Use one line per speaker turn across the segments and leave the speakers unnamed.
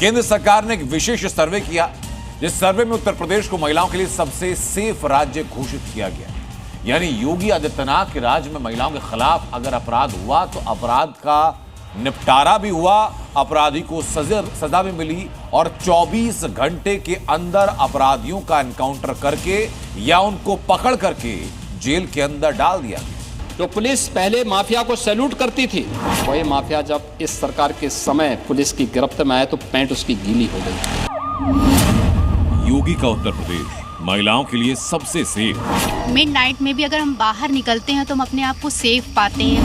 केंद्र सरकार ने एक विशेष सर्वे किया, जिस सर्वे में उत्तर प्रदेश को महिलाओं के लिए सबसे सेफ राज्य घोषित किया गया। यानी योगी आदित्यनाथ के राज्य में महिलाओं के खिलाफ अगर अपराध हुआ तो अपराध का निपटारा भी हुआ, अपराधी को सजा भी मिली और 24 घंटे के अंदर अपराधियों का एनकाउंटर करके या उनको पकड़ करके जेल के अंदर डाल दिया गया।
जो पुलिस पहले माफिया को सैल्यूट करती थी, वही माफिया जब इस सरकार के समय पुलिस की गिरफ्त में आए तो पैंट उसकी गीली हो गई।
योगी का उत्तर प्रदेश महिलाओं के लिए सबसे सेफ।
मिडनाइट में भी अगर हम बाहर निकलते हैं तो हम अपने आप को सेफ पाते हैं।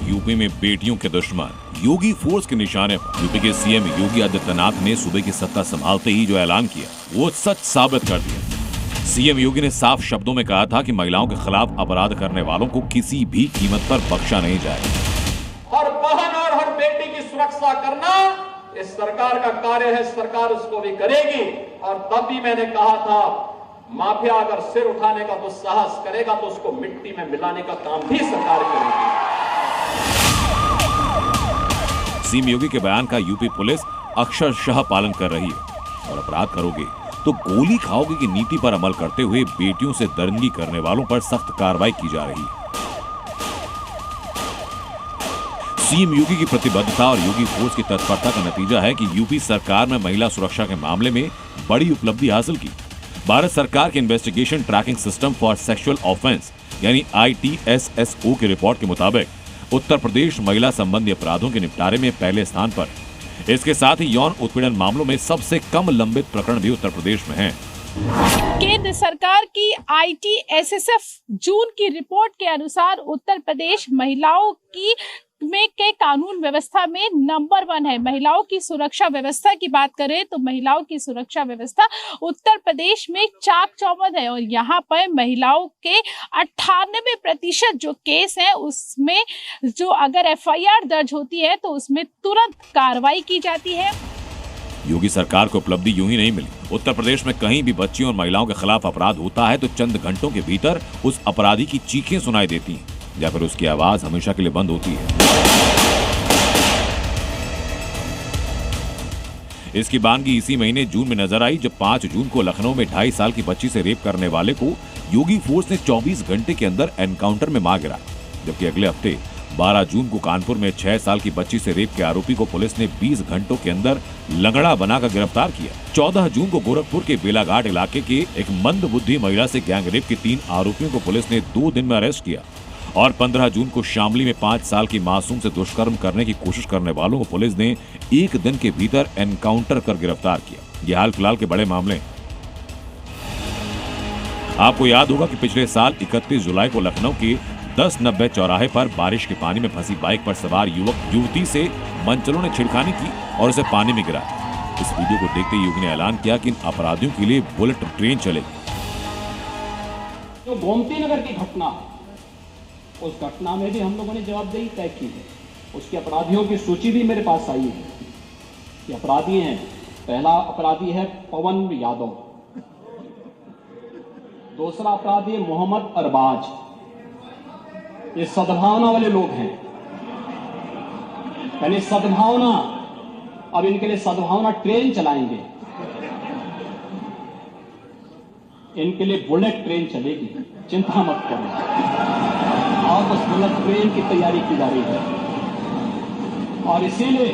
यूपी में बेटियों के दुश्मन योगी फोर्स के निशाने पर यूपी के सीएम योगी आदित्यनाथ ने सूबे की सत्ता संभालते ही जो ऐलान किया वो सच साबित कर दिया। सीएम योगी ने साफ शब्दों में कहा था कि महिलाओं के खिलाफ अपराध करने वालों को किसी भी कीमत पर बख्शा नहीं जाएगा।
हर बहन और हर बेटी की सुरक्षा करना इस सरकार का कार्य है, सरकार उसको भी करेगी। और तब भी मैंने कहा था, माफिया अगर सिर उठाने का दुस्साहस करेगा तो उसको मिट्टी में मिलाने का काम भी सरकार करेगी।
सीएम योगी के बयान का यूपी पुलिस अक्षरशः पालन कर रही है और अपराध करोगे तो गोली खाओगे की नीति पर अमल करते हुए बेटियों से दरिंदगी करने वालों पर सख्त कार्रवाई की जा रही है। सीएम योगी की प्रतिबद्धता और योगी फोर्स की तत्परता का नतीजा है कि यूपी सरकार ने महिला सुरक्षा के मामले में बड़ी उपलब्धि हासिल की। भारत सरकार के investigation tracking system for sexual offence यानी ITSSO की रिपोर्ट के मुताबिक उत्तर प्रदेश महिला संबंधी अपराधों के निपटारे में पहले स्थान पर। इसके साथ ही यौन उत्पीड़न मामलों में सबसे कम लंबित प्रकरण भी उत्तर प्रदेश में हैं।
केंद्र सरकार की ITSSF जून की रिपोर्ट के अनुसार उत्तर प्रदेश महिलाओं की के कानून व्यवस्था में नंबर 1 है। महिलाओं की सुरक्षा व्यवस्था की बात करें तो महिलाओं की सुरक्षा व्यवस्था उत्तर प्रदेश में चाक चौबंद है और यहाँ पर महिलाओं के 98% जो केस है उसमें जो अगर FIR दर्ज होती है तो उसमें तुरंत कार्रवाई की जाती है।
योगी सरकार को उपलब्धि यूं ही नहीं मिली। उत्तर प्रदेश में कहीं भी बच्चियों और महिलाओं के खिलाफ अपराध होता है तो चंद घंटों के भीतर उस अपराधी की चीखें सुनाई देती हैं या फिर उसकी आवाज हमेशा के लिए बंद होती है। इसकी बानगी इसी महीने जून में नजर आई जब 5 जून को लखनऊ में 2.5 साल की बच्ची से रेप करने वाले को योगी फोर्स ने 24 घंटे के अंदर एनकाउंटर में मार गिरा। जबकि अगले हफ्ते 12 जून को कानपुर में 6 साल की बच्ची से रेप के आरोपी को पुलिस ने 20 घंटों के अंदर लंगड़ा बनाकर गिरफ्तार किया। 14 जून को गोरखपुर के बेलाघाट इलाके के एक मंदबुद्धि महिला से गैंग रेप के 3 आरोपियों को पुलिस ने 2 दिन में अरेस्ट किया और 15 जून को शामली में 5 साल की मासूम से दुष्कर्म करने की कोशिश करने वालों को पुलिस ने 1 दिन के भीतर एनकाउंटर कर गिरफ्तार किया। ये हाल फिलहाल के बड़े मामले हैं। आपको याद होगा कि पिछले साल 31 जुलाई को लखनऊ के 1090 चौराहे पर बारिश के पानी में फंसी बाइक पर सवार युवक युवती से मनचलों ने छिड़खानी की और उसे पानी में गिरा। इस वीडियो को देखते ही योगी ने ऐलान किया कि इन अपराधियों के लिए बुलेट ट्रेन चलेगी।
जो गोमती नगर की घटना, उस घटना में भी हम लोगों ने जवाबदेही तय की है। उसके अपराधियों की सूची भी मेरे पास आई है। ये अपराधी हैं, पहला अपराधी है पवन यादव, दूसरा अपराधी है मोहम्मद अरबाज। ये सद्भावना वाले लोग हैं, यानी सद्भावना। अब इनके लिए सद्भावना ट्रेन चलाएंगे, इनके लिए बुलेट ट्रेन चलेगी, चिंता मत करो। और उस बुलेट ट्रेन की तैयारी की जा रही है और इसीलिए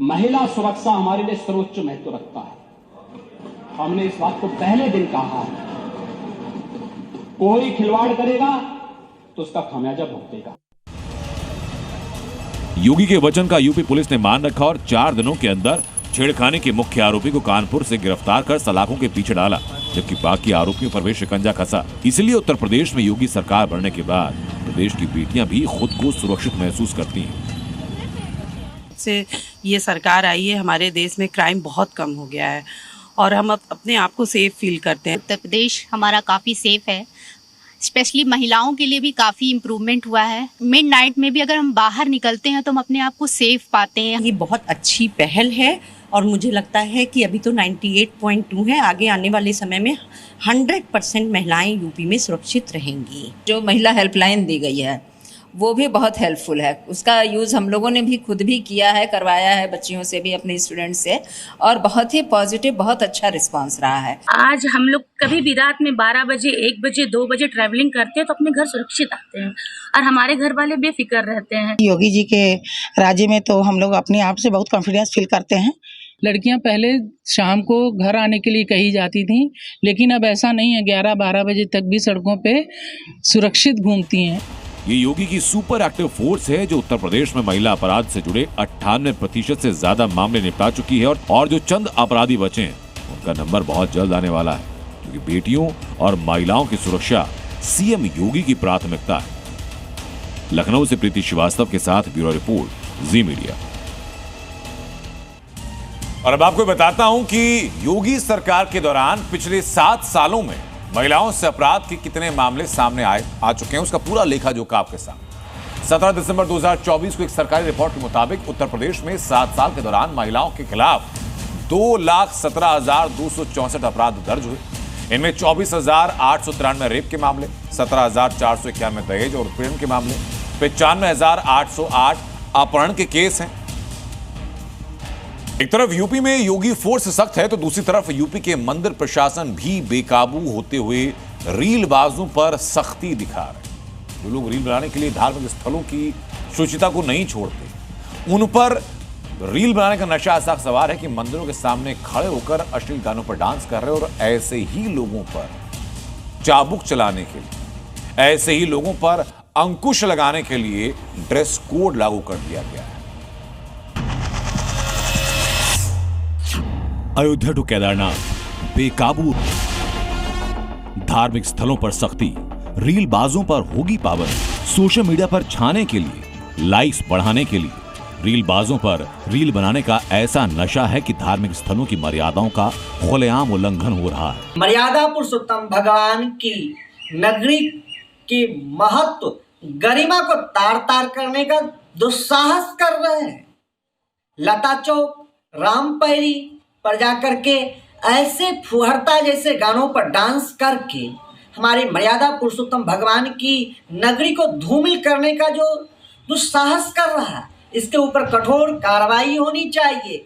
महिला सुरक्षा हमारे लिए सर्वोच्च महत्व रखता है। हमने इस बात को पहले दिन कहा है, कोई खिलवाड़ करेगा तो उसका खामियाजा भुगतेगा।
योगी के वचन का यूपी पुलिस ने मान रखा और 4 दिनों के अंदर छेड़खानी के मुख्य आरोपी को कानपुर से गिरफ्तार कर सलाखों के पीछे डाला, जबकि बाकी आरोपियों पर भी शिकंजा कसा। इसलिए उत्तर प्रदेश में योगी सरकार बनने के बाद प्रदेश की बेटियां भी खुद को सुरक्षित महसूस करती हैं।
से ये सरकार आई है, हमारे देश में क्राइम बहुत कम हो गया है और हम अपने आप को सेफ फील करते हैं।
उत्तर प्रदेश हमारा काफ़ी सेफ है, स्पेशली महिलाओं के लिए भी काफ़ी इम्प्रूवमेंट हुआ है। मिडनाइट में भी अगर हम बाहर निकलते हैं तो हम अपने आप को सेफ पाते हैं।
ये बहुत अच्छी पहल है और मुझे लगता है कि अभी तो 98.2 है, आगे आने वाले समय में 100% महिलाएं यूपी में सुरक्षित रहेंगी।
जो महिला हेल्पलाइन दी गई है वो भी बहुत हेल्पफुल है। उसका यूज़ हम लोगों ने भी खुद भी किया है, करवाया है बच्चियों से भी, अपने स्टूडेंट से, और बहुत ही पॉजिटिव, बहुत अच्छा रिस्पांस रहा है।
आज हम लोग कभी भी रात में 12 बजे, 1 बजे, 2 बजे ट्रैवलिंग करते हैं तो अपने घर सुरक्षित आते हैं और हमारे घर वाले बेफिक्र रहते हैं।
योगी जी के राज्य में तो हम लोग अपने आप से बहुत कॉन्फिडेंस फील करते हैं।
लड़कियां पहले शाम को घर आने के लिए कही जाती थीं, लेकिन अब ऐसा नहीं है। 11-12 बजे तक भी सड़कों पे सुरक्षित घूमती हैं।
ये योगी की सुपर एक्टिव फोर्स है जो उत्तर प्रदेश में महिला अपराध से जुड़े 98% से ज्यादा मामले निपटा चुकी है और जो चंद अपराधी बचे हैं उनका नंबर बहुत जल्द आने वाला है, क्योंकि बेटियों और महिलाओं की सुरक्षा सीएम योगी की प्राथमिकता है। लखनऊ से प्रीति श्रीवास्तव के साथ ब्यूरो रिपोर्ट, जी मीडिया। और अब आपको बताता हूं कि योगी सरकार के दौरान पिछले 7 सालों में महिलाओं से अपराध के कितने मामले सामने आ चुके हैं, उसका पूरा लेखा जोखा आपके सामने। 17 दिसंबर 2024 को एक सरकारी रिपोर्ट के मुताबिक उत्तर प्रदेश में 7 साल के दौरान महिलाओं के खिलाफ 2,17,264 अपराध दर्ज हुए। इनमें 24,893 रेप के मामले, 17,491 दहेज और उत्पीड़न के मामले, 95,808 अपहरण के केस हैं। एक तरफ यूपी में योगी फोर्स सख्त है तो दूसरी तरफ यूपी के मंदिर प्रशासन भी बेकाबू होते हुए रीलबाजों पर सख्ती दिखा रहे। जो लोग रील बनाने के लिए धार्मिक स्थलों की शुचिता को नहीं छोड़ते, उन पर रील बनाने का नशा ऐसा सवार है कि मंदिरों के सामने खड़े होकर अश्लील गानों पर डांस कर रहे और ऐसे ही लोगों पर चाबुक चलाने के लिए, ऐसे ही लोगों पर अंकुश लगाने के लिए ड्रेस कोड लागू कर दिया गया है। अयोध्या टू केदारनाथ, बेकाबू धार्मिक स्थलों पर सख्ती, रील बाजों पर होगी पाबंदी। सोशल मीडिया पर छाने के लिए, लाइक्स बढ़ाने के लिए रील बाजों पर रील बनाने का ऐसा नशा है कि धार्मिक स्थलों की मर्यादाओं का खुलेआम उल्लंघन हो रहा है।
मर्यादा पुरुषोत्तम भगवान की नगरी के महत्व, गरिमा को तार तार करने का दुस्साहस कर रहे हैं। लता चौक, रामपैरी पर जाकर के ऐसे फुहरता जैसे गानों पर डांस करके हमारी मर्यादा पुरुषोत्तम भगवान की नगरी को धूमिल करने का जो दुस्साहस कर रहा है, इसके ऊपर कठोर कार्रवाई होनी चाहिए।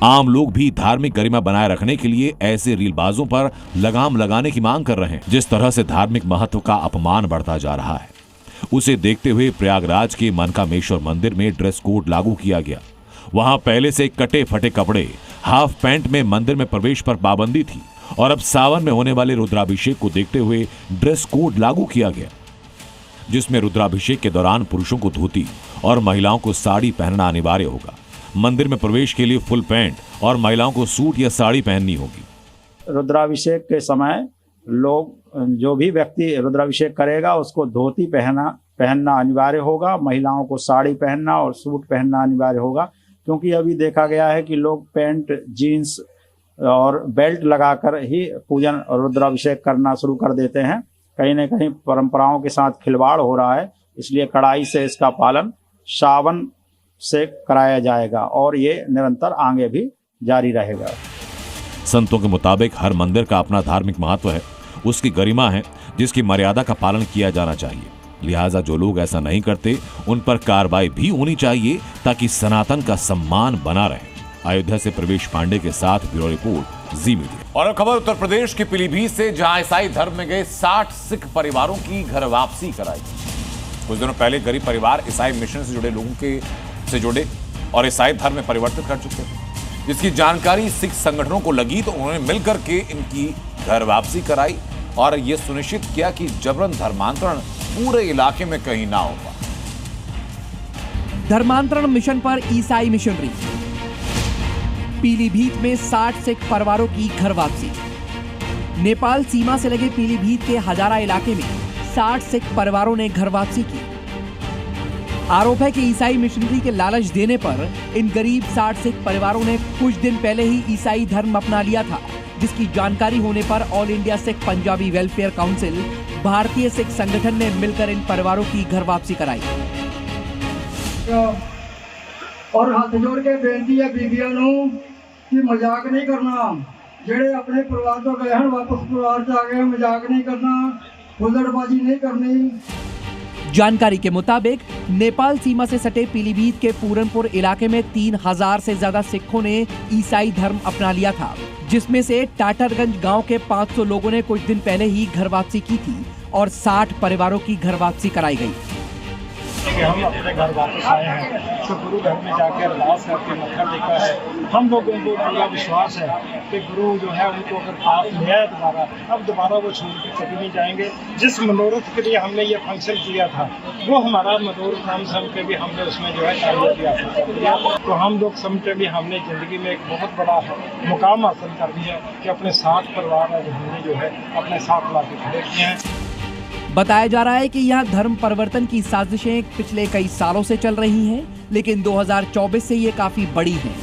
आम लोग भी धार्मिक गरिमा बनाए रखने के लिए ऐसे रीलबाजों पर लगाम लगाने की मांग कर रहे हैं। जिस तरह से धार्मिक महत्व का अपमान बढ़ता जा रहा है, उसे देखते हुए प्रयागराज के मनकामेश्वर मंदिर में ड्रेस कोड लागू किया गया। वहां पहले से कटे फटे कपड़े, हाफ पैंट में मंदिर में प्रवेश पर पाबंदी थी और अब सावन में होने वाले रुद्राभिषेक को देखते हुए ड्रेस कोड लागू किया गया, जिसमें रुद्राभिषेक के दौरान पुरुषों को धोती और महिलाओं को साड़ी पहनना अनिवार्य होगा। मंदिर में प्रवेश के लिए फुल पैंट और महिलाओं को सूट या साड़ी पहननी होगी।
रुद्राभिषेक के समय लोग, जो भी व्यक्ति रुद्राभिषेक करेगा उसको धोती पहनना अनिवार्य होगा, महिलाओं को साड़ी पहनना और सूट पहनना अनिवार्य होगा, क्योंकि अभी देखा गया है कि लोग पैंट, जीन्स और बेल्ट लगाकर ही पूजन और रुद्राभिषेक करना शुरू कर देते हैं। कहीं न कहीं परंपराओं के साथ खिलवाड़ हो रहा है, इसलिए कड़ाई से इसका पालन सावन से कराया जाएगा और ये निरंतर आगे भी जारी रहेगा।
संतों के मुताबिक हर मंदिर का अपना धार्मिक महत्व है, उसकी गरिमा है, जिसकी मर्यादा का पालन किया जाना चाहिए। लिहाजा जो लोग ऐसा नहीं करते उन पर कार्रवाई भी होनी चाहिए ताकि सनातन का सम्मान बना रहे। अयोध्या से प्रवेश पांडे के साथ ब्यूरो रिपोर्ट, जी मीडिया। और अब खबर उत्तर प्रदेश के पीलीभीत से, जहां ईसाई धर्म में गए 60 सिख परिवारों की घर वापसी कराई। कुछ दिनों पहले गरीब परिवार ईसाई मिशन से जुड़े लोगों से जुड़े और ईसाई धर्म में परिवर्तित कर चुके थे, जिसकी जानकारी सिख संगठनों को लगी तो उन्होंने मिलकर के इनकी घर वापसी कराई और ये सुनिश्चित किया कि जबरन धर्मांतरण पूरे इलाके में कहीं ना होगा।
धर्मांतरण मिशन पर ईसाई मिशनरी। पीलीभीत में 60 सिख परिवारों की घर वापसी। नेपाल सीमा से लगे पीलीभीत के हजारा इलाके में 60 सिख परिवारों ने घर वापसी की। आरोप है कि ईसाई मिशनरी के लालच देने पर इन गरीब 60 सिख परिवारों ने कुछ दिन पहले ही ईसाई धर्म अपना लिया था, जिसकी जानकारी होने पर all India Sikh Punjabi welfare council, भारतीय सिख संगठन ने मिलकर इन परिवारों की घर वापसी कराई।
और हाथ जोड़ के बेनती है बीबियां नूं कि मजाक नहीं करना, जेड़े अपने परिवार तो गए हैं वापस परिवार से आ गए, मजाक नहीं करना, हुल्लड़बाजी नहीं करनी।
जानकारी के मुताबिक नेपाल सीमा से सटे पीलीभीत के पूरनपुर इलाके में 3000 से ज्यादा सिखों ने ईसाई धर्म अपना लिया था, जिसमें से टाटरगंज गांव के 500 लोगों ने कुछ दिन पहले ही घर वापसी की थी और 60 परिवारों की घर वापसी कराई गई।
कि हम अपने घर वापस आए हैं तो गुरु घर में जाकर अरदास करके मत्था टेका है। हम लोगों को पूरा विश्वास है कि गुरु जो है उनको अगर पास ले आए अब दोबारा वो छोड़ के कभी नहीं जाएंगे। जिस मनोरथ के लिए हमने ये फंक्शन किया था वो हमारा मनोरथ हम समझ के भी हमने उसमें जो है कामयाबी हासिल किया। तो हम लोग समझते भी हमने ज़िंदगी में एक बहुत बड़ा मुकाम हासिल कर दिया कि अपने 60 परिवार हमने जो है अपने साथ ला के खड़े किए हैं।
बताया जा रहा है कि यहाँ धर्म परिवर्तन की साजिशें पिछले कई सालों से चल रही हैं, लेकिन 2024 से ये काफी बड़ी हैं।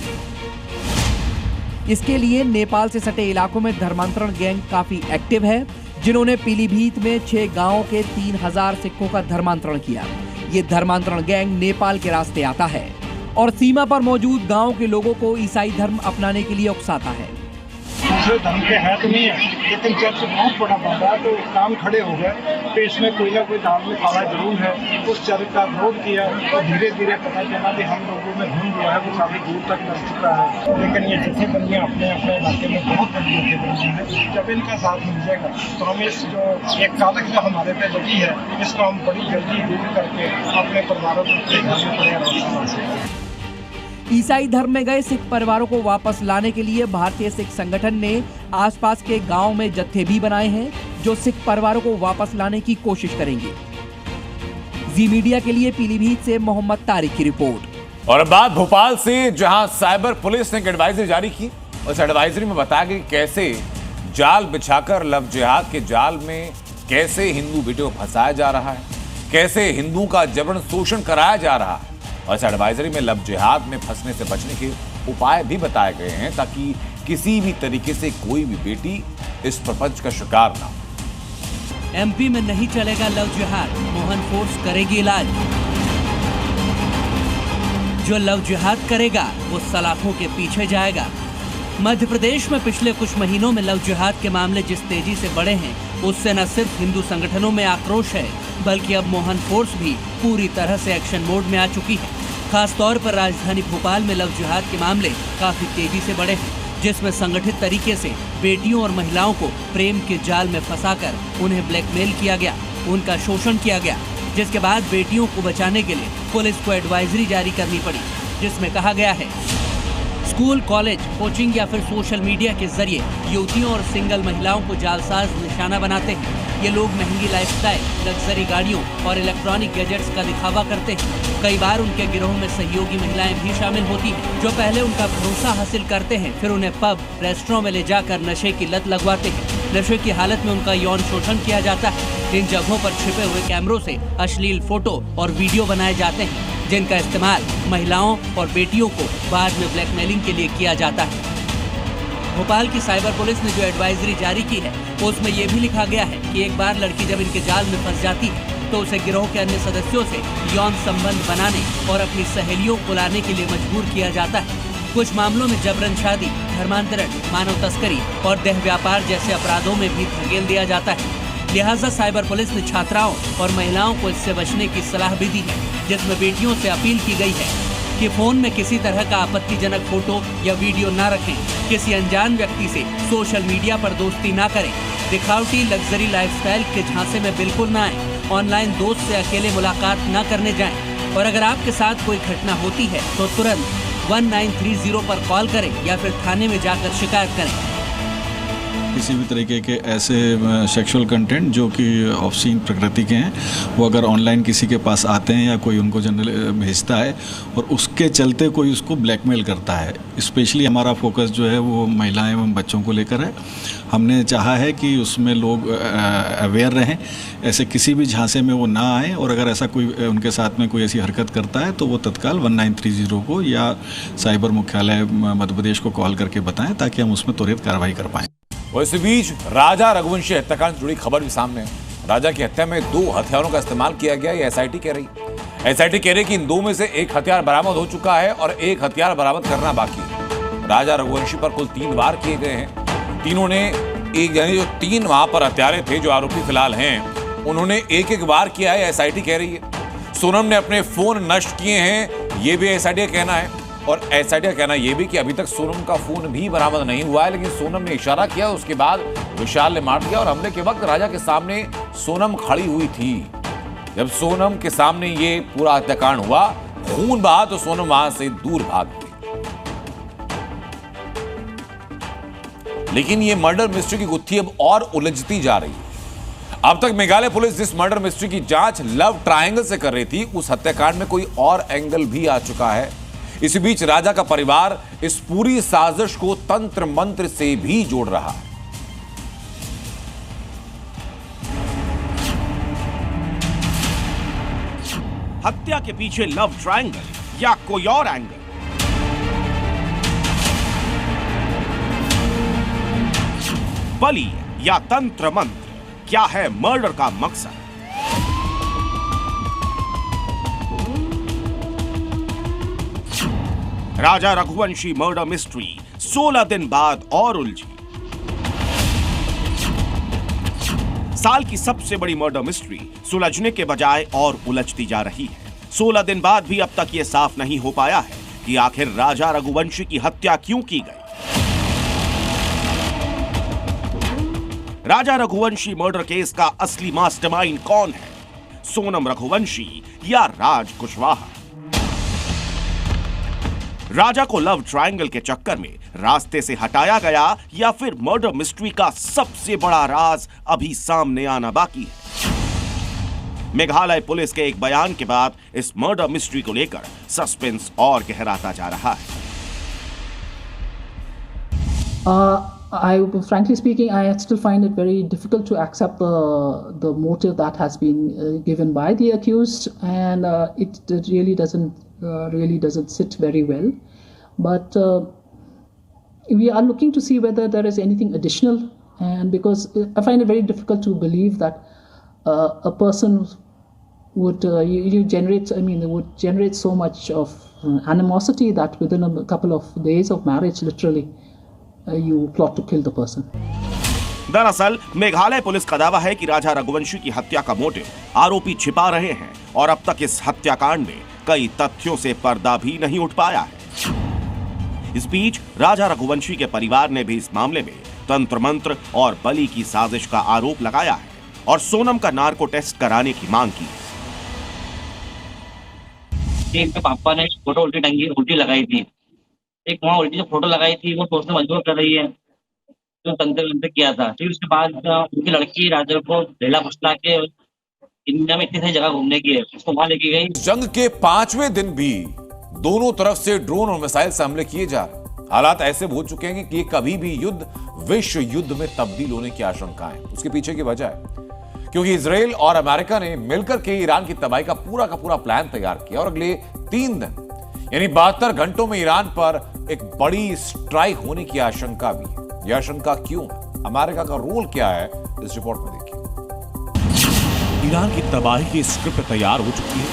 इसके लिए नेपाल से सटे इलाकों में धर्मांतरण गैंग काफी एक्टिव है, जिन्होंने पीलीभीत में 6 गांवों के 3000 सिखों का धर्मांतरण किया। ये धर्मांतरण गैंग नेपाल के रास्ते आता है और सीमा पर मौजूद गाँव के लोगों को ईसाई धर्म अपनाने के लिए उकसाता है।
दूसरे धर्म के है तो नहीं है, लेकिन चर्च बहुत बड़ा बन रहा है तो काम खड़े हो गए तो इसमें कोई ना कोई दाल में काला जरूर है। उस चर्च का विरोध किया तो धीरे धीरे पता चला कि हम लोगों में धुन जो है वो काफी दूर तक लग चुका है। लेकिन ये जत्थेबंदियाँ अपने अपने इलाके में बहुत बड़ी जत्थेबंदियाँ हैं। जब इनका साथ मिल जाएगा तो हम इस जो एक कालक जो हमारे पे लगी है इसको हम बड़ी जल्दी दूर करके अपने परिवारों को
ईसाई धर्म में गए सिख परिवारों को वापस लाने के लिए भारतीय सिख संगठन ने आसपास के गांव में जत्थे भी बनाए हैं, जो सिख परिवारों को वापस लाने की कोशिश करेंगे। जी मीडिया के लिए पीलीभीत से मोहम्मद तारिक की रिपोर्ट।
और अब बात भोपाल से, जहां साइबर पुलिस ने एक एडवाइजरी जारी की। उस एडवाइजरी में बताया गया कैसे जाल बिछाकर लव जिहाद के जाल में कैसे हिंदू बेटियों को फंसाया जा रहा है, कैसे हिंदुओं का जबरन शोषण कराया जा रहा है। और इस एडवाइजरी में लव जिहाद में फंसने से बचने के उपाय भी बताए गए हैं ताकि किसी भी तरीके से कोई भी बेटी इस प्रपंच का शिकार ना हो।
एमपी में नहीं चलेगा लव जिहाद, मोहन फोर्स करेगी इलाज। जो लव जिहाद करेगा वो सलाखों के पीछे जाएगा। मध्य प्रदेश में पिछले कुछ महीनों में लव जिहाद के मामले जिस तेजी से बढ़े हैं, उससे न सिर्फ हिंदू संगठनों में आक्रोश है, बल्कि अब मोहन फोर्स भी पूरी तरह से एक्शन मोड में आ चुकी है। खास तौर पर राजधानी भोपाल में लव जिहाद के मामले काफी तेजी से बढ़े हैं, जिसमें संगठित तरीके से बेटियों और महिलाओं को प्रेम के जाल में फंसाकर उन्हें ब्लैकमेल किया गया, उनका शोषण किया गया, जिसके बाद बेटियों को बचाने के लिए पुलिस को एडवाइजरी जारी करनी पड़ी, जिसमें कहा गया है स्कूल, कॉलेज, कोचिंग या फिर सोशल मीडिया के जरिए युवतियों और सिंगल महिलाओं को जालसाज निशाना बनाते हैं। ये लोग महंगी लाइफस्टाइल, लग्जरी गाड़ियों और इलेक्ट्रॉनिक गैजेट्स का दिखावा करते हैं। कई बार उनके गिरोह में सहयोगी महिलाएं भी शामिल होती हैं, जो पहले उनका भरोसा हासिल करते हैं, फिर उन्हें पब, रेस्टोरेंट में ले जाकर नशे की लत लगवाते हैं। नशे की हालत में उनका यौन शोषण किया जाता है। इन जगहों पर छिपे हुए कैमरों से अश्लील फोटो और वीडियो बनाए जाते हैं, जिनका इस्तेमाल महिलाओं और बेटियों को बाद में ब्लैकमेलिंग के लिए किया जाता है। भोपाल की साइबर पुलिस ने जो एडवाइजरी जारी की है, उसमें यह भी लिखा गया है कि एक बार लड़की जब इनके जाल में फंस जाती है तो उसे गिरोह के अन्य सदस्यों से यौन संबंध बनाने और अपनी सहेलियों को लाने के लिए मजबूर किया जाता है। कुछ मामलों में जबरन शादी, धर्मांतरण, मानव तस्करी और देह व्यापार जैसे अपराधों में भी धकेल दिया जाता है। लिहाजा साइबर पुलिस ने छात्राओं और महिलाओं को इससे बचने की सलाह भी दी है, जिसमें बेटियों से अपील की गई है कि फोन में किसी तरह का आपत्तिजनक फोटो या वीडियो न रखें, किसी अनजान व्यक्ति से सोशल मीडिया पर दोस्ती ना करें, दिखावटी लग्जरी लाइफस्टाइल के झांसे में बिल्कुल ना आए, ऑनलाइन दोस्त से अकेले मुलाकात न करने जाएं, और अगर आपके साथ कोई घटना होती है तो तुरंत 1930 पर कॉल करें या फिर थाने में जाकर शिकायत करें।
किसी भी तरीके के ऐसे सेक्सुअल कंटेंट जो कि ऑफसीन प्रकृति के हैं, वो अगर ऑनलाइन किसी के पास आते हैं या कोई उनको जनरल भेजता है और उसके चलते कोई उसको ब्लैकमेल करता है, स्पेशली हमारा फोकस जो है वो महिलाएं एवं बच्चों को लेकर है। हमने चाहा है कि उसमें लोग अवेयर रहें, ऐसे किसी भी झांसे में वो ना आए, और अगर ऐसा कोई उनके साथ में कोई ऐसी हरकत करता है तो वो तत्काल 1930 को या साइबर मुख्यालय मध्य प्रदेश को कॉल करके बताएं, ताकि हम उसमें त्वरित कार्रवाई कर पाएँ।
और इसी बीच राजा रघुवंशी हत्याकांड से जुड़ी खबर भी सामने है। राजा की हत्या में 2 हथियारों का इस्तेमाल किया गया, ये एसआईटी कह रही है। एसआईटी कह रही कि इन 2 में से एक हथियार बरामद हो चुका है और एक हथियार बरामद करना बाकी है। राजा रघुवंशी पर कुल 3 वार किए गए हैं। तीनों ने एक, यानी जो 3 वहां पर हत्यारे थे जो आरोपी फिलहाल हैं, उन्होंने एक एक बार किया है, एसआईटी कह रही है। सोनम ने अपने फोन नष्ट किए हैं, ये भी एसआईटी का कहना है। और एसआईटी का कहना यह भी कि अभी तक सोनम का फोन भी बरामद नहीं हुआ है, लेकिन सोनम ने इशारा किया, उसके बाद विशाल ने मार दिया। और हमले के वक्त राजा के सामने सोनम खड़ी हुई थी। जब सोनम के सामने ये पूरा हत्याकांड हुआ, खून बहा, तो सोनम वहां से दूर भाग गई। लेकिन ये मर्डर मिस्ट्री की गुत्थी अब और उलझती जा रही है। अब तक मेघालय पुलिस जिस मर्डर मिस्ट्री की जांच लव ट्रायंगल से कर रही थी, उस हत्याकांड में कोई और एंगल भी आ चुका है। इसी बीच राजा का परिवार इस पूरी साजिश को तंत्र मंत्र से भी जोड़ रहा है।
हत्या के पीछे लव ट्रायंगल या कोई और एंगल? बलि या तंत्र मंत्र, क्या है मर्डर का मकसद? राजा रघुवंशी मर्डर मिस्ट्री 16 दिन बाद और उलझी। साल की सबसे बड़ी मर्डर मिस्ट्री सुलझने के बजाय और उलझती जा रही है। 16 दिन बाद भी अब तक यह साफ नहीं हो पाया है कि आखिर राजा रघुवंशी की हत्या क्यों की गई। राजा रघुवंशी मर्डर केस का असली मास्टरमाइंड कौन है? सोनम रघुवंशी या राज कुशवाहा? राजा को लव ट्रायंगल के चक्कर में रास्ते से हटाया गया या फिर मर्डर मिस्ट्री का सबसे बड़ा राज अभी सामने आना बाकी है? मेघालय पुलिस के एक बयान के बाद इस मर्डर मिस्ट्री को लेकर सस्पेंस और गहराता जा रहा है।
Frankly speaking, I still find it very difficult to accept the motive that has been given by the accused, and it really doesn't sit very well. But we are looking to see whether there is anything additional, and because I find it very difficult to believe that a person would would generate so much of animosity that within a couple of days of marriage, literally, you plot to kill the person.
दरअसल Meghalaya police का दावा है कि राजा रघुवंशी की हत्या का motive आरोपी छिपा रहे हैं और अब तक इस हत्याकांड में कई तथ्यों से पर्दा भी नहीं उठ पाया है। इस बीच राजा रघुवंशी के परिवार ने भी इस मामले में तंत्र मंत्र और बलि की साजिश का आरोप लगाया है और सोनम का नार्को टेस्ट कराने की मांग की है।
एक पापा ने फोटो उल्टी लगाई थी, एक वहाँ उल्टी जो फोटो लगाई थी वो सोचने मजबूर कर रही है जो तंत्र किया था। फिर उसके बाद उनकी लड़की राजा को ढेला फुसला के इंडिया में इतनी सारी जगह घूमने की है, उसको वहां लेके गई।
जंग के 5वें दिन भी दोनों तरफ से ड्रोन और मिसाइल से हमले किए जा रहे। हालात ऐसे हो चुके हैं कि कभी भी युद्ध विश्व युद्ध में तब्दील होने की आशंका है। उसके पीछे की वजह है क्योंकि इजराइल और अमेरिका ने मिलकर के ईरान की तबाही का पूरा प्लान तैयार किया और अगले 3 दिन यानी 72 घंटों में ईरान पर एक बड़ी स्ट्राइक होने की आशंका भी है। यह आशंका क्यों है? अमेरिका का रोल क्या है? इस रिपोर्ट में देखिए। ईरान की तबाही की स्क्रिप्ट तैयार हो चुकी है।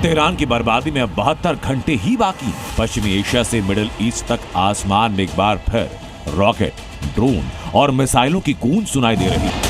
तेहरान की बर्बादी में अब 72 घंटे ही बाकी हैं। पश्चिमी एशिया से मिडिल ईस्ट तक आसमान में एक बार फिर रॉकेट, ड्रोन और मिसाइलों की गूंज सुनाई दे रही है।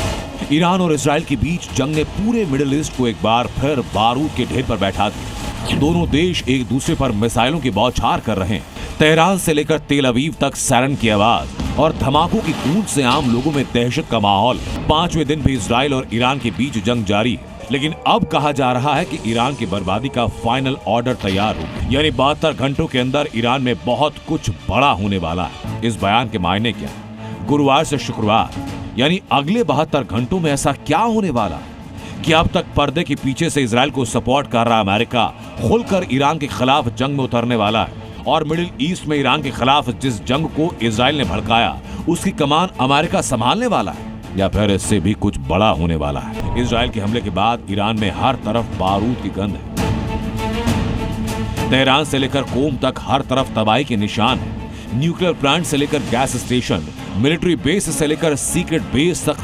ईरान और इजराइल के बीच जंग ने पूरे मिडिल ईस्ट को एक बार फिर बारूद के ढेर पर बैठा दिया। दोनों देश एक दूसरे पर मिसाइलों की बौछार कर रहे हैं। तेहरान से लेकर तेल अवीव तक सायरन की आवाज और धमाकों की गूंज से आम लोगों में दहशत का माहौल। 5वें दिन भी इजराइल और ईरान के बीच जंग जारी है, लेकिन अब कहा जा रहा है कि ईरान की बर्बादी का फाइनल ऑर्डर तैयार हो, यानी 72 घंटों के अंदर ईरान में बहुत कुछ बड़ा होने वाला है। इस बयान के मायने क्या? गुरुवार से शुक्रवार यानी अगले 72 घंटों में ऐसा क्या होने वाला कि अब तक पर्दे के पीछे से इजराइल को सपोर्ट कर रहा अमेरिका खुलकर ईरान के खिलाफ जंग में उतरने वाला है और मिडिल ईस्ट में ईरान के खिलाफ जिस जंग को इजराइल ने भड़काया उसकी कमान अमेरिका संभालने वाला है, या फिर इससे भी कुछ बड़ा होने वाला है। इजराइल के हमले के बाद ईरान में हर तरफ बारूद की गंध है। तेहरान से लेकर कोम तक हर तरफ तबाही के निशान है। न्यूक्लियर प्लांट से लेकर गैस स्टेशन, मिलिट्री बेस से लेकर सीक्रेट बेस तक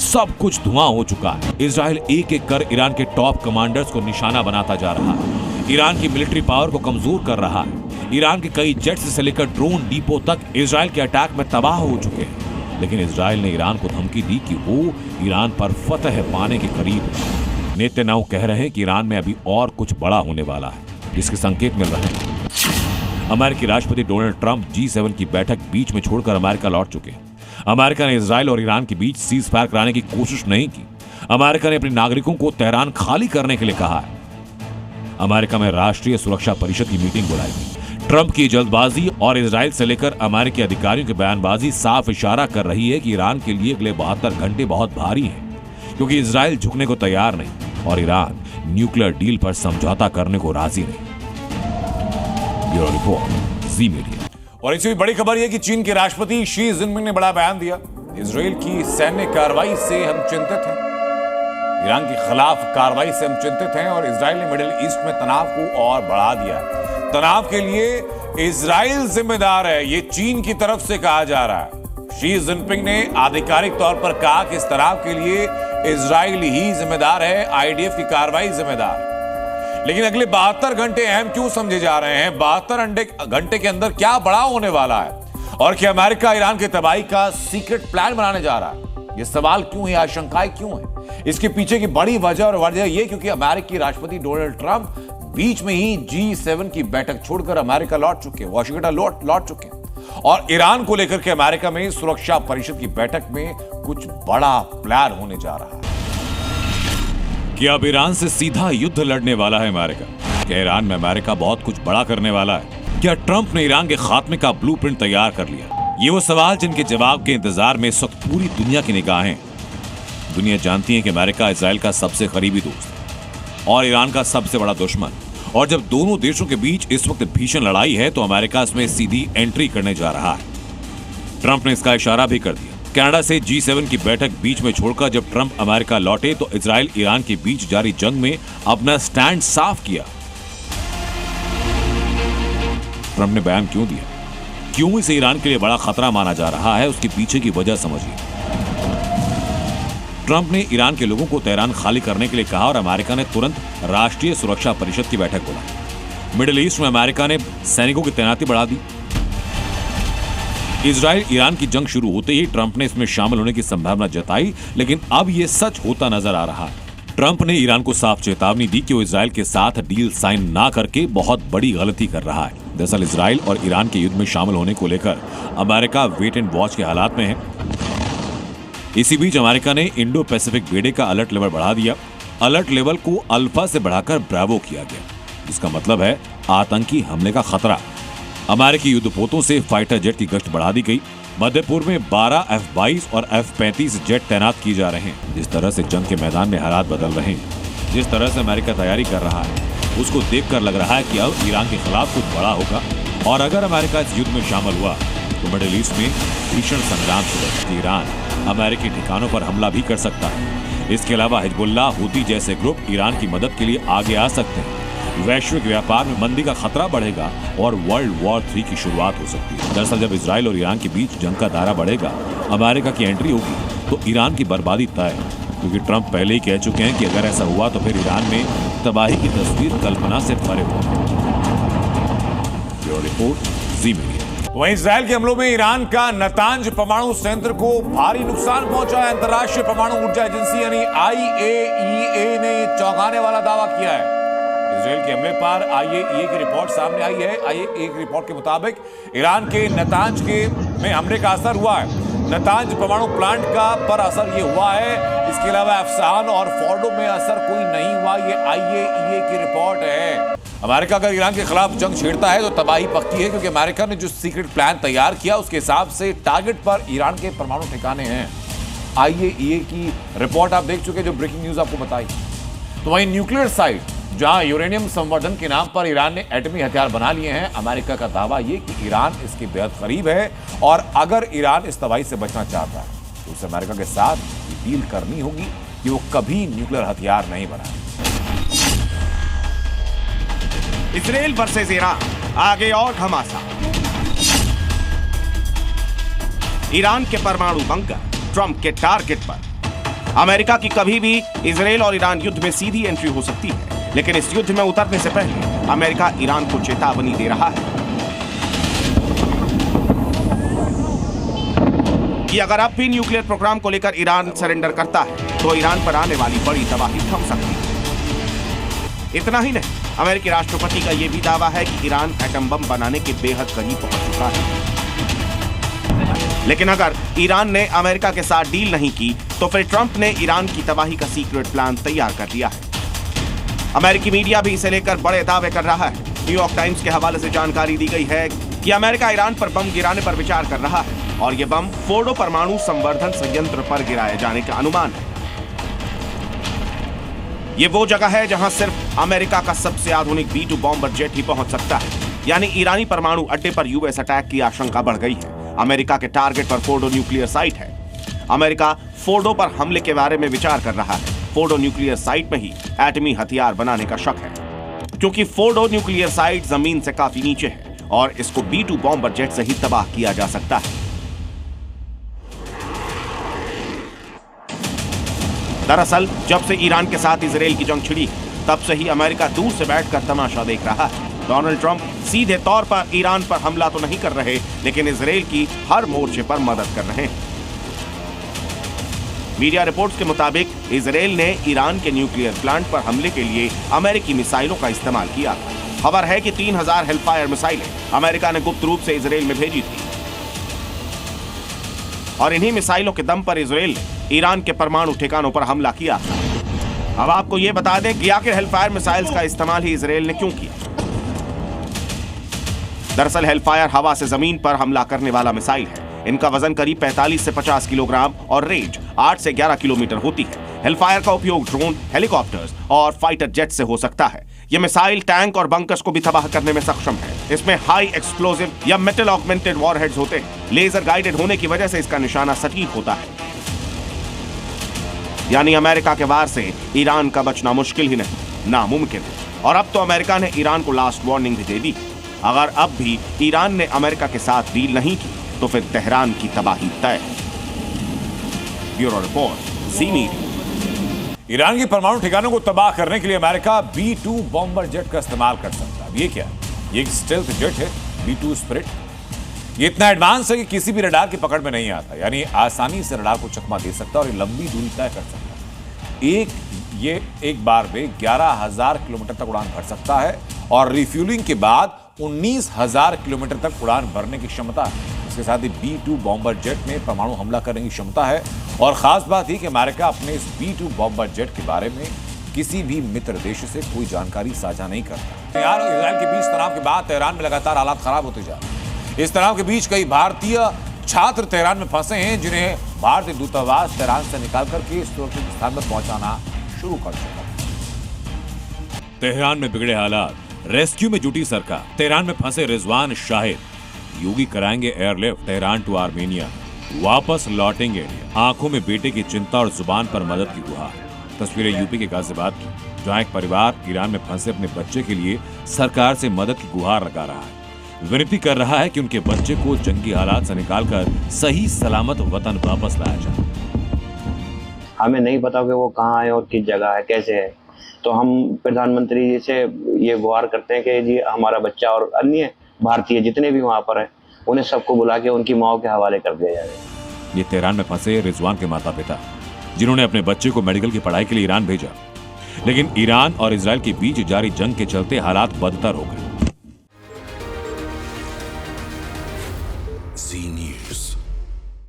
सब कुछ धुआं हो चुका है। इजराइल एक एक कर ईरान के टॉप कमांडर्स को निशाना बनाता जा रहा है। ईरान की मिलिट्री पावर को कमजोर कर रहा है। ईरान के कई जेट्स से लेकर ड्रोन डिपो तक इजराइल के अटैक में तबाह हो चुके हैं। लेकिन इजराइल ने ईरान को धमकी दी कि वो ईरान पर फतह पाने के करीब है। नेतन्याहू कह रहे हैं कि ईरान में अभी और कुछ बड़ा होने वाला है, जिसके संकेत मिल रहे हैं। अमेरिकी राष्ट्रपति डोनाल्ड ट्रंप G7 की बैठक बीच में छोड़कर अमेरिका लौट चुके हैं। अमेरिका ने इजराइल और ईरान के बीच सीज फायर कराने की कोशिश नहीं की। अमेरिका ने अपने नागरिकों को तेहरान खाली करने के लिए कहा है। अमेरिका में राष्ट्रीय सुरक्षा परिषद की मीटिंग बुलाई गई। ट्रंप की जल्दबाजी और इजराइल से लेकर अमेरिकी अधिकारियों की बयानबाजी साफ इशारा कर रही है कि ईरान के लिए अगले 72 घंटे बहुत भारी हैं, क्योंकि इजराइल झुकने को तैयार नहीं और ईरान न्यूक्लियर डील पर समझौता करने को राजी नहीं। ब्यूरो रिपोर्ट, जी मीडिया।
और इसी बड़ी खबर यह कि चीन के राष्ट्रपति शी जिनपिंग ने बड़ा बयान दिया। इजराइल की सैन्य कार्रवाई से हम चिंतित हैं, ईरान के खिलाफ कार्रवाई से हम चिंतित हैं और इजराइल ने मिडिल ईस्ट में तनाव को और बढ़ा दिया है। तनाव के लिए इजराइल जिम्मेदार है, ये चीन की तरफ से कहा जा रहा है। शी जिनपिंग ने आधिकारिक तौर पर कहा कि इस तनाव के लिए इजराइल ही जिम्मेदार है, आईडीएफ की कार्रवाई जिम्मेदार है। लेकिन अगले 72 घंटे अहम क्यों समझे जा रहे हैं? 72 घंटे के अंदर क्या बड़ा होने वाला है और क्या अमेरिका ईरान की तबाही का सीक्रेट प्लान बनाने जा रहा है? ये सवाल क्यों है, आशंकाएं क्यों है? इसके पीछे की बड़ी वजह ये क्योंकि अमेरिकी राष्ट्रपति डोनाल्ड ट्रंप बीच में ही G7 की बैठक छोड़कर अमेरिका लौट चुके हैं, वाशिंगटन लौट चुके हैं और ईरान को लेकर के अमेरिका में सुरक्षा परिषद की बैठक में कुछ बड़ा प्लान होने जा रहा है।
क्या अब ईरान से सीधा युद्ध लड़ने वाला है अमेरिका? क्या ईरान में अमेरिका बहुत कुछ बड़ा करने वाला है? क्या ट्रंप ने ईरान के खात्मे का ब्लूप्रिंट तैयार कर लिया? ये वो सवाल जिनके जवाब के इंतजार में इस वक्त पूरी दुनिया की निगाहें। दुनिया जानती है कि अमेरिका इजराइल का सबसे करीबी दोस्त है और ईरान का सबसे बड़ा दुश्मन, और जब दोनों देशों के बीच इस वक्त भीषण लड़ाई है तो अमेरिका इसमें सीधी एंट्री करने जा रहा है। ट्रंप ने इसका इशारा भी कर दिया। कनाडा से G7 की बैठक बीच में छोड़कर जब ट्रंप अमेरिका लौटे तो इजराइल ईरान के बीच जारी जंग में अपना स्टैंड साफ किया। ट्रंप ने बयान क्यों दिया, क्यों इसे ईरान के लिए बड़ा खतरा माना जा रहा है, उसके पीछे की वजह समझिए। ट्रंप ने ईरान के लोगों को तेहरान खाली करने के लिए कहा और अमेरिका ने तुरंत राष्ट्रीय सुरक्षा परिषद की बैठक बुलाई। मिडिल ईस्ट में अमेरिका ने सैनिकों की तैनाती बढ़ा दी। इजराइल ईरान की जंग शुरू होते ही ट्रंप ने इसमें शामिल होने की संभावना जताई, लेकिन अब यह सच होता नजर आ रहा है। ट्रंप ने ईरान को साफ चेतावनी दी कि वो इजराइल के साथ डील साइन ना करके बहुत बड़ी गलती कर रहा है। दरअसल इजराइल और ईरान के युद्ध में शामिल होने को लेकर अमेरिका वेट एंड वॉच के हालात में है। इसी बीच अमेरिका ने इंडो पैसिफिक बेड़े का अलर्ट लेवल बढ़ा दिया। अलर्ट लेवल को अल्फा से बढ़ाकर ब्रावो किया गया, जिसका मतलब है आतंकी हमले का खतरा। अमेरिकी युद्धपोतों से फाइटर जेट की गश्त बढ़ा दी गई। मध्य पूर्व में 12 F-22 और F-35 जेट तैनात किए जा रहे हैं। जिस तरह से जंग के मैदान में हालात बदल रहे हैं, जिस तरह से अमेरिका तैयारी कर रहा है, उसको देखकर लग रहा है कि अब ईरान के खिलाफ कुछ बड़ा होगा और अगर अमेरिका इस युद्ध में शामिल हुआ तो मिडिल ईस्ट में भीषण संग्राम शुरू। ईरान अमेरिकी ठिकानों पर हमला भी कर सकता है। इसके अलावा हिजबुल्लाह, हूती जैसे ग्रुप ईरान की मदद के लिए आगे आ सकते हैं। वैश्विक व्यापार में मंदी का खतरा बढ़ेगा और वर्ल्ड वॉर 3 की शुरुआत हो सकती है। दरअसल जब इजराइल और ईरान के बीच जंग का दायरा बढ़ेगा, अमेरिका की एंट्री होगी तो ईरान की बर्बादी तय है, क्योंकि ट्रंप पहले ही कह चुके हैं कि अगर ऐसा हुआ तो फिर ईरान में तबाही की तस्वीर कल्पना से परे होगी। ब्यूरो रिपोर्ट, जी मीडिया।
वहीं इजराइल के हमलों में ईरान का नतांज परमाणु संयंत्र को भारी नुकसान पहुंचा है। अंतर्राष्ट्रीय परमाणु ऊर्जा एजेंसी यानी IAEA ने चौंकाने वाला दावा किया है। इजराइल के हमले पर IAEA की रिपोर्ट सामने आई है। IAEA की रिपोर्ट के मुताबिक ईरान के नतांज में हमले का असर हुआ है। नतांज परमाणु प्लांट का पर असर ये हुआ है। इसके अलावा अफसान और फोर्डो में असर कोई नहीं हुआ। ये IAEA की रिपोर्ट है। अमेरिका अगर ईरान के खिलाफ जंग छेड़ता है तो तबाही पक्की है, क्योंकि अमेरिका ने जो सीक्रेट प्लान तैयार किया उसके हिसाब से टारगेट पर ईरान के परमाणु ठिकाने हैं। IAEA की रिपोर्ट आप देख चुके, जो ब्रेकिंग न्यूज आपको बताई। तो वहीं न्यूक्लियर साइट जहां यूरेनियम संवर्धन के नाम पर ईरान ने एटमी हथियार बना लिए हैं, अमेरिका का दावा यह कि ईरान इसके बेहद करीब है और अगर ईरान इस तबाही से बचना चाहता है तो उसे अमेरिका के साथ डील करनी होगी कि वो कभी न्यूक्लियर हथियार नहीं बनाए।
इजराइल वर्सेस ईरान, आगे और घमासान। ईरान के परमाणु बंकर ट्रंप के टारगेट पर। अमेरिका की कभी भी इजराइल और ईरान युद्ध में सीधी एंट्री हो सकती है, लेकिन इस युद्ध में उतरने से पहले अमेरिका ईरान को चेतावनी दे रहा है। कि अगर अब भी न्यूक्लियर प्रोग्राम को लेकर ईरान सरेंडर करता है तो ईरान पर आने वाली बड़ी तबाही थम सकती है। इतना ही नहीं, अमेरिकी राष्ट्रपति का यह भी दावा है कि ईरान एटम बम बनाने के बेहद करीब पहुंच चुका है। लेकिन अगर ईरान ने अमेरिका के साथ डील नहीं की तो फिर ट्रंप ने ईरान की तबाही का सीक्रेट प्लान तैयार कर लिया है। अमेरिकी मीडिया भी इसे लेकर बड़े दावे कर रहा है। न्यूयॉर्क टाइम्स के हवाले से जानकारी दी गई है कि अमेरिका ईरान पर बम गिराने पर विचार कर रहा है और ये बम फोर्डो परमाणु संवर्धन संयंत्र पर गिराए जाने का अनुमान है। ये वो जगह है जहां सिर्फ अमेरिका का सबसे आधुनिक B-2 बॉम्बर जेट ही पहुंच सकता है। यानी ईरानी परमाणु अड्डे पर यूएस अटैक की आशंका बढ़ गई है। अमेरिका के टारगेट पर फोर्डो न्यूक्लियर साइट है। अमेरिका फोर्डो पर हमले के बारे में विचार कर रहा है। फोर्डो न्यूक्लियर साइट में ही एटमी हथियार बनाने का शक है, क्योंकि फोर्डो न्यूक्लियर साइट जमीन से काफी नीचे है और इसको B-2 बॉम्बर जेट से ही तबाह किया जा सकता है। दरअसल जब से ईरान के साथ इजराइल की जंग छिड़ी तब से ही अमेरिका दूर से बैठकर तमाशा देख रहा है। डोनाल्ड ट्रंप सीधे तौर पर ईरान पर हमला तो नहीं कर रहे, लेकिन इजराइल की हर मोर्चे पर मदद कर रहे हैं। मीडिया रिपोर्ट्स के मुताबिक इजराइल ने ईरान के न्यूक्लियर प्लांट पर हमले के लिए अमेरिकी मिसाइलों का इस्तेमाल किया। खबर है कि 3000 हेलफायर मिसाइलें अमेरिका ने गुप्त रूप से इजराइल में भेजी थी और इन्हीं मिसाइलों के दम पर इजराइल ने ईरान के परमाणु ठिकानों पर हमला किया। अब आपको यह बता दें कि आखिर हेलफायर मिसाइल्स का इस्तेमाल ही इजराइल ने क्यों किया। दरअसल हेलफायर हवा से जमीन पर हमला करने वाला मिसाइल है। इनका वजन करीब 45 से 50 किलोग्राम और रेंज 8 से 11 किलोमीटर होती है। हेलफायर का उपयोग ड्रोन, हेलीकॉप्टर्स और फाइटर जेट से हो सकता है। यह मिसाइल टैंक और बंकर्स को भी तबाह करने में सक्षम है। इसमें हाई एक्सप्लोसिव या मेटल ऑगमेंटेड वॉरहेड्स होते हैं। लेजर गाइडेड होने की वजह से इसका निशाना सटीक होता है। यानी अमेरिका के वार से ईरान का बचना मुश्किल ही नहीं, नामुमकिन है। और अब तो अमेरिका ने ईरान को लास्ट वार्निंग भी दे दी। अगर अब भी ईरान ने अमेरिका के साथ डील नहीं की तो फिर तेहरान की तबाही तय है। ब्यूरो रिपोर्ट, ज़ी मीडिया।
ईरान के परमाणु ठिकानों को तबाह करने के लिए अमेरिका B-2 बॉम्बर जेट का इस्तेमाल कर सकता है। ये क्या है? ये एक स्टेल्थ जेट है, B-2 स्पिरिट। ये इतना एडवांस है कि किसी भी रडार की पकड़ में नहीं आता, यानी आसानी से रडार को चकमा दे सकता है और लंबी दूरी तय कर सकता है। ये एक बार में 11,000 किलोमीटर तक उड़ान भर सकता है और रिफ्यूलिंग के बाद 19,000 किलोमीटर तक उड़ान भरने की क्षमता है। इसके साथ ही B-2 बॉम्बर जेट में परमाणु हमला करने की क्षमता है। और खास बात ही कि अमेरिका अपने इस B-2 बॉम्बर जेट के बारे में किसी भी मित्र देश से कोई जानकारी साझा नहीं करता। ईरान और इजराइल के बीच तनाव के बाद तेहरान में लगातार हालात खराब होते जा रहे हैं। इस तनाव के बीच कई भारतीय छात्र तेहरान में फंसे हैं, जिन्हें भारतीय दूतावास तेहरान से निकाल करके सुरक्षित स्थान पर पहुंचाना शुरू कर चुका है। तेहरान में बिगड़े हालात, रेस्क्यू में जुटी सरकार। तेहरान में फंसे रिजवान शाहिद, योगी कराएंगे एयरलिफ्ट तेहरान टू आर्मेनिया, वापस लौटेंगे इंडिया। आंखों में बेटे की चिंता और जुबान पर मदद की गुहार। तस्वीरें यूपी के गाजियाबाद की, जहां एक परिवार ईरान में फंसे अपने बच्चे के लिए सरकार से मदद की गुहार लगा रहा है। विनती कर रहा है कि उनके बच्चे को जंगी हालात से निकालकर सही सलामत वतन वापस लाया जाए।
हमें नहीं पता कि वो कहाँ है और किस जगह है, कैसे है, तो हम प्रधानमंत्री जी से ये गुहार करते हैं कि जी हमारा बच्चा और अन्य भारतीय जितने भी वहाँ पर हैं उन्हें सबको बुला के उनकी माओ के हवाले कर दिया जाए।
ये तेहरान में फंसे रिजवान के माता पिता, जिन्होंने अपने बच्चे को मेडिकल की पढ़ाई के लिए ईरान भेजा, लेकिन ईरान और इजराइल के बीच जारी जंग के चलते हालात बदतर